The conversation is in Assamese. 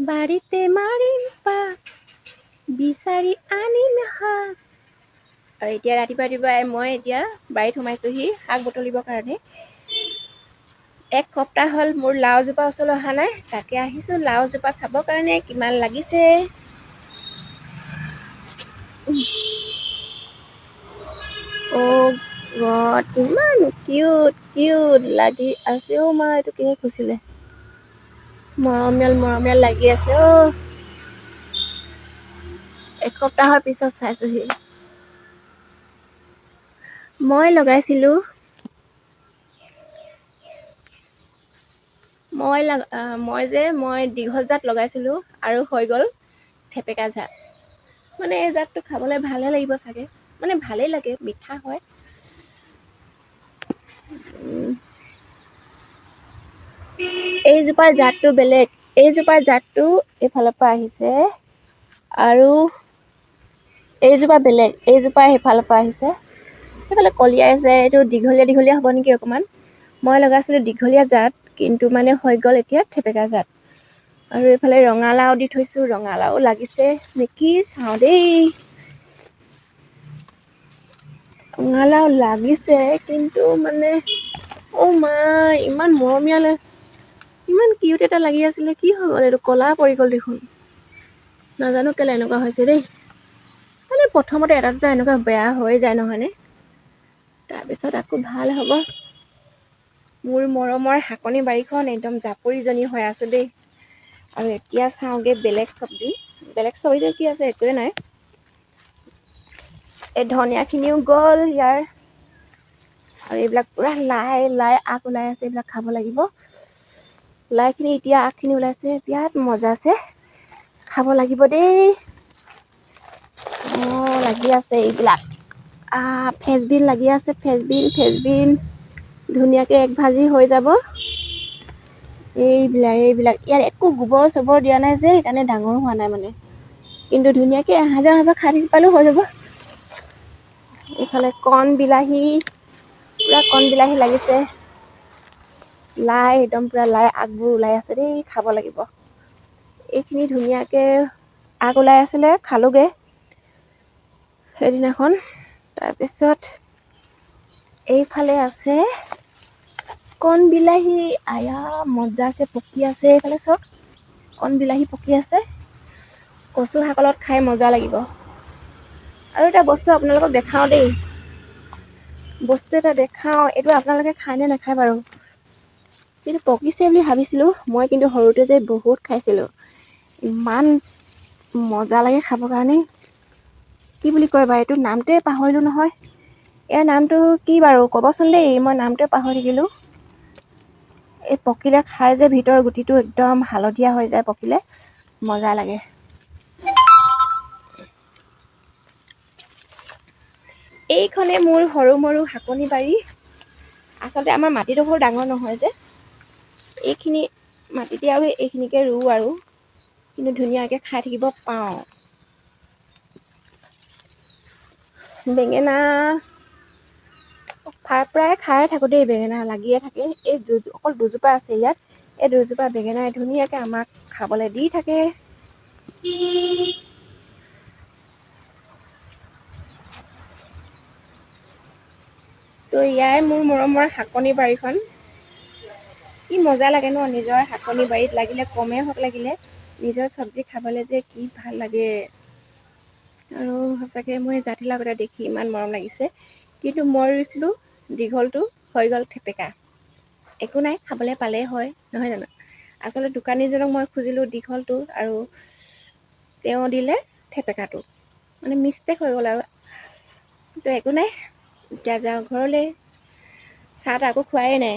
বাৰীতে মাৰিম পাত বিচাৰি আনিম শাক। আৰু এতিয়া ৰাতিপুৱাই মই এতিয়া বাৰীত সোমাইছোহি শাক বুটলিবৰ কাৰণে। এক সপ্তাহ হ'ল মোৰ লাওজোপা ওচৰলৈ অহা নাই, তাকে আহিছোঁ লাওজোপা চাবৰ কাৰণে কিমান লাগিছে। অ' গড, ইমান কিউট কিউট লাগি আছে অ' মা, এইটো কিহে খুচিলে? মৰমীয়াল লাগি আছে অ'। এসপ্তাহৰ পিছত চাইছোহি। মই লগাইছিলোঁ মই দীঘল জাত লগাইছিলোঁ আৰু হৈ গ'ল থেপেকা জাত। মানে এই জাতটো খাবলৈ ভালে লাগিব চাগে, মানে ভালেই লাগে, মিঠা হয়। এইজোপাৰ জাতটো বেলেগ, এইজোপাৰ জাতটো এইফালৰ পৰা আহিছে আৰু এইজোপা বেলেগ, এইজোপা সেইফালৰ পৰা আহিছে। সেইফালে কলিয়াইছে, এইটো দীঘলীয়া হ'ব নেকি অকণমান। মই লগাইছিলোঁ দীঘলীয়া জাত, কিন্তু মানে হৈ গ'ল এতিয়া থেপেকা জাত। আৰু এইফালে ৰঙালাও দি থৈছোঁ, ৰঙালাও লাগিছে নেকি চাওঁ দেই। ৰঙালাও লাগিছে, কিন্তু মানে অ' মা ইমান মৰমীয়ালে, ইমান কিউট এটা লাগি আছিলে, কি হৈ গ'ল এইটো ক'লা পৰি গ'ল দেখোন। নাজানো কেলে এনেকুৱা হৈছে দেই। মানে প্ৰথমতে এটা দুটা এনেকুৱা বেয়া হৈ যায় নহয়নে, তাৰপিছত আকৌ ভাল হ'ব। মোৰ মৰমৰ শাকনি বাৰীখন একদম জাপৰিজনী হৈ আছো দেই। আৰু এতিয়া চাওঁগে বেলেগ চব্জি কি আছে, একোৱে নাই। এই ধনিয়াখিনিও গ'ল ইয়াৰ। আৰু এইবিলাক পুৰা লাই আগ ওলাই আছে, এইবিলাক খাব লাগিব। লাইখিনি এতিয়া আগখিনি ওলাইছে, বিৰাট মজা আছে, খাব লাগিব দেই। লাগি আছে এইবিলাক। ফেচবিন লাগি আছে, ফেচবিন ধুনীয়াকৈ এক ভাজি হৈ যাব। এইবিলাক ইয়াত একো গোবৰ চোবৰ দিয়া নাই যে, সেইকাৰণে ডাঙৰ হোৱা নাই মানে। কিন্তু ধুনীয়াকৈ হাজাৰ খাই থাকি পালেও হৈ যাব। এইফালে কণ বিলাহী, পুৰা কণ বিলাহী লাগিছে। লাই একদম পুৰা লাই আগবোৰ ওলাই আছে দেই, খাব লাগিব। এইখিনি ধুনীয়াকৈ আগ ওলাই আছিলে, খালোগে সেইদিনাখন। তাৰপিছত এইফালে আছে কণ বিলাহী, আয়া মজা আছে, পকি আছে। এইফালে চব কণ বিলাহী পকি আছে, কচু শাকৰ লগত খাই মজা লাগিব। আৰু এটা বস্তু আপোনালোকক দেখাওঁ দেই, এইটো আপোনালোকে খায় নে নাখায় বাৰু। কিন্তু পকিছে বুলি ভাবিছিলোঁ মই, কিন্তু সৰুতে যে বহুত খাইছিলোঁ, ইমান মজা লাগে খাবৰ কাৰণে। কি বুলি কয় বাৰু, এইটো নামটোৱে পাহৰিলোঁ নহয়। ইয়াৰ নামটো কি বাৰু ক'বচোন দেই, মই নামটোৱে পাহৰি থাকিলোঁ। এই পকিলে খাই যে ভিতৰৰ গুটিটো একদম হালধীয়া হৈ যায়, পকিলে মজা লাগে। এইখনে মোৰ সৰু মৰু শাকনি বাৰী। আচলতে আমাৰ মাটিডোখৰ ডাঙৰ নহয় যে, এইখিনি মাটিতে আৰু এইখিনিকে ৰুওঁ আৰু, কিন্তু ধুনীয়াকৈ খাই থাকিব পাওঁ। বেঙেনা প্ৰায় খায়ে থাকোঁ দেই, বেঙেনা লাগিয়ে থাকে। অকল দুজোপা আছে ইয়াত, এই দুজোপা বেঙেনাই ধুনীয়াকৈ আমাক খাবলৈ দি থাকে। তো ইয়াই মোৰ মৰমৰ শাকনি বাৰীখন। কি মজা লাগে ন, নিজৰ শাকনি বাৰীত লাগিলে কমেই হওক লাগিলে নিজৰ চব্জি খাবলৈ যে কি ভাল লাগে। আৰু সঁচাকৈ মই জাতিলাও এটা দেখি ইমান মৰম লাগিছে, কিন্তু মই ৰুইছিলোঁ দীঘলটো, হৈ গ'ল থেপেকা। একো নাই, খাবলৈ পালেই হয়, নহয় জানো। আচলতে দোকানীজনক মই খুজিলোঁ দীঘলটো, আৰু তেওঁ দিলে থেপেকাটো, মানে মিষ্টেক হৈ গ'ল আৰু। তো একো নাই, এতিয়া যাওঁ ঘৰলৈ। চাহ তাহ একো খোৱাই নাই।